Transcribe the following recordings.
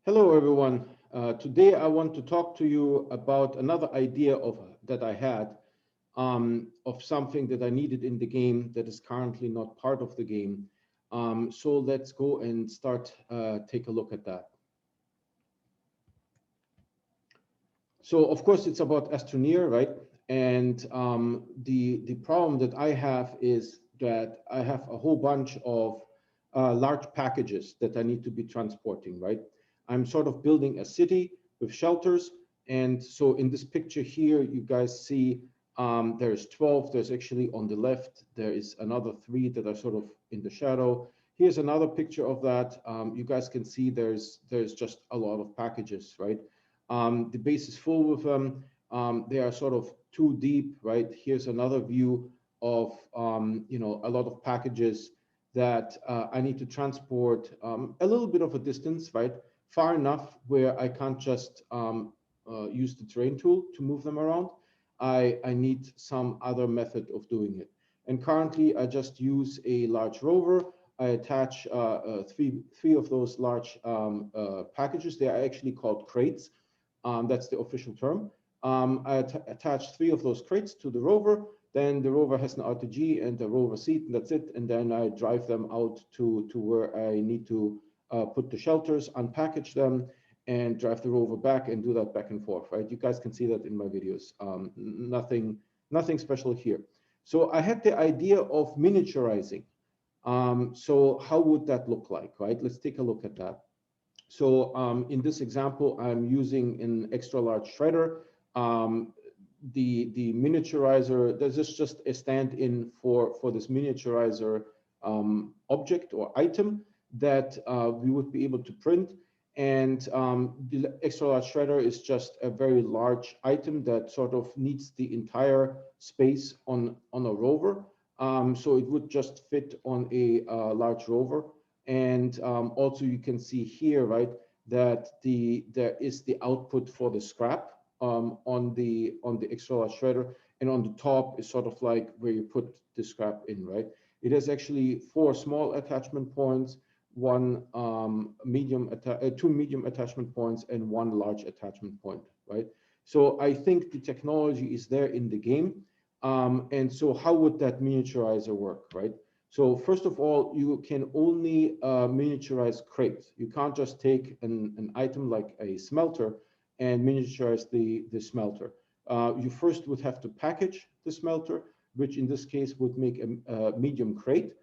Hello, everyone. Today, I want to talk to you about another idea that I had of something that I needed in the game that is currently not part of the game. So let's go and start take a look at that. So of course, it's about Astroneer, right? And the problem that I have is that I have a whole bunch of large packages that I need to be transporting, right? I'm sort of building a city with shelters. And so in this picture here, you guys see there's 12. There's actually on the left, there is another 3 that are sort of in the shadow. Here's another picture of that. You guys can see there's just a lot of packages, right? The base is full with them. They are sort of too deep, right? Here's another view of a lot of packages that I need to transport a little bit of a distance, right? Far enough where I can't just use the terrain tool to move them around. I need some other method of doing it. And currently, I just use a large rover. I attach three of those large packages. They are actually called crates. That's the official term. I attach 3 of those crates to the rover. Then the rover has an RTG and a rover seat, and that's it. And then I drive them out to where I need to put the shelters, unpackage them, and drive the rover back and do that back and forth, right? You guys can see that in my videos. Nothing special here. So I had the idea of miniaturizing. So how would that look like, right? Let's take a look at that. So in this example, I'm using an extra large shredder. The miniaturizer, this is just a stand-in for this miniaturizer object or item that we would be able to print. And the extra large shredder is just a very large item that sort of needs the entire space on a rover. So it would just fit on a large rover. And also you can see here, right, that there is the output for the scrap on the extra large shredder, and on the top is sort of like where you put the scrap in, right? It has actually 4 small attachment points, 2 medium attachment points, and 1 large attachment point, right? So I think the technology is there in the game. And so how would that miniaturizer work, right? So first of all, you can only miniaturize crates. You can't just take an item like a smelter and miniaturize the smelter. You first would have to package the smelter, which in this case would make a medium crate.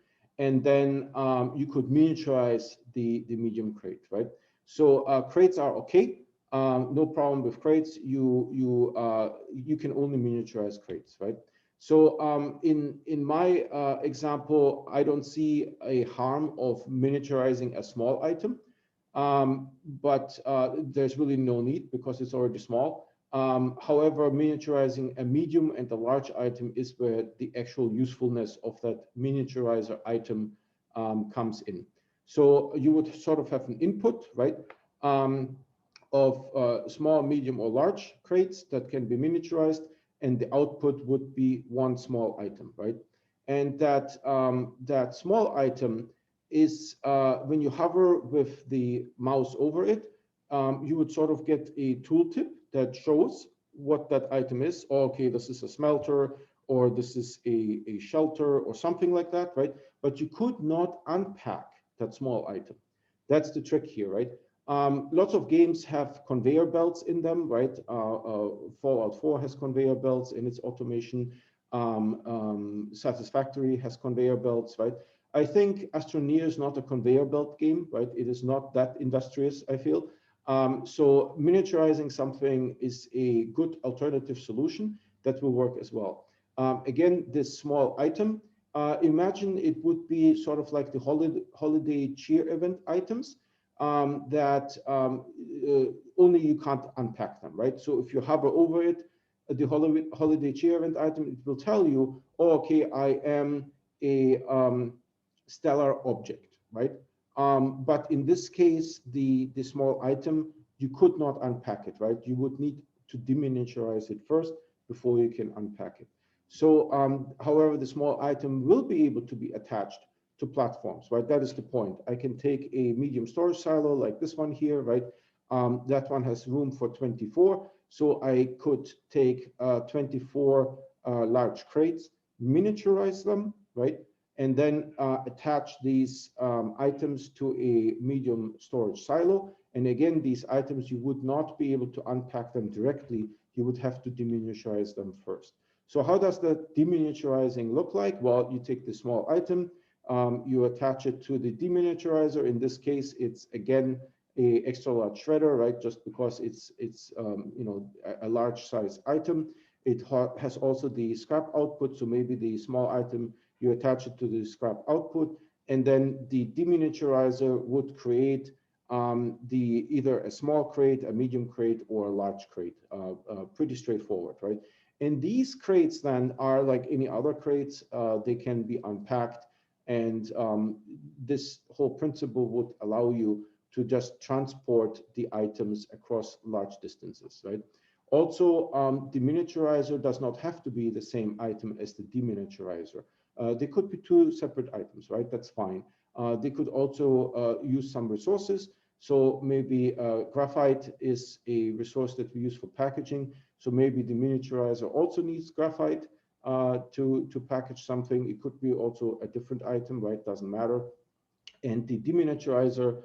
And then you could miniaturize the medium crate, right? So crates are okay. No problem with crates. You can only miniaturize crates, right? So in my example, I don't see a harm of miniaturizing a small item, but there's really no need because it's already small. However, miniaturizing a medium and a large item is where the actual usefulness of that miniaturizer item comes in. So you would sort of have an input, right, of small, medium, or large crates that can be miniaturized, and the output would be 1 small item, right? And that small item is when you hover with the mouse over it, you would sort of get a tooltip that shows what that item is. Oh, okay, this is a smelter, or this is a shelter, or something like that, right? But you could not unpack that small item. That's the trick here, right? Lots of games have conveyor belts in them, right? Fallout 4 has conveyor belts in its automation. Satisfactory has conveyor belts, right? I think Astroneer is not a conveyor belt game, right? It is not that industrious, I feel. So miniaturizing something is a good alternative solution that will work as well. Again, this small item, imagine it would be sort of like the holiday cheer event items that only you can't unpack them, right? So if you hover over it, the holiday cheer event item, it will tell you, oh, okay, I am a stellar object, right? But in this case, the small item, you could not unpack it, right? You would need to deminiaturize it first before you can unpack it. So, however, the small item will be able to be attached to platforms, right? That is the point. I can take a medium storage silo like this one here, right? that one has room for 24. So I could take 24 large crates, miniaturize them, right? And then attach these items to a medium storage silo. And again, these items, you would not be able to unpack them directly. You would have to deminiaturize them first. So how does the deminiaturizing look like? Well, you take the small item, you attach it to the deminiaturizer. In this case, it's again a extra large shredder, right? Just because it's you know, a large size item. It has also the scrap output. So maybe the small item, you attach it to the scrap output, and then the deminiaturizer would create either a small crate, a medium crate, or a large crate. Pretty straightforward, right? And these crates then are like any other crates. They can be unpacked, and this whole principle would allow you to just transport the items across large distances, right? Also, the miniaturizer does not have to be the same item as the deminiaturizer. They could be two separate items, right? That's fine. They could also use some resources. So maybe graphite is a resource that we use for packaging. So maybe the miniaturizer also needs graphite to package something. It could be also a different item, right? Doesn't matter. And the deminiaturizer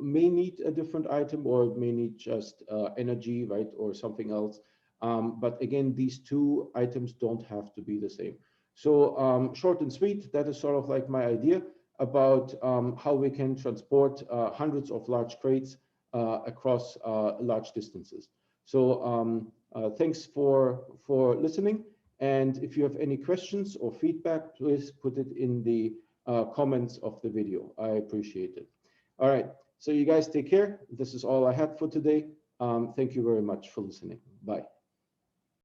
may need a different item, or may need just energy, right, or something else. But again, these two items don't have to be the same. So short and sweet, that is sort of like my idea about how we can transport hundreds of large crates across large distances. So thanks for listening. And if you have any questions or feedback, please put it in the comments of the video. I appreciate it. All right, so you guys take care. This is all I had for today. Thank you very much for listening. Bye.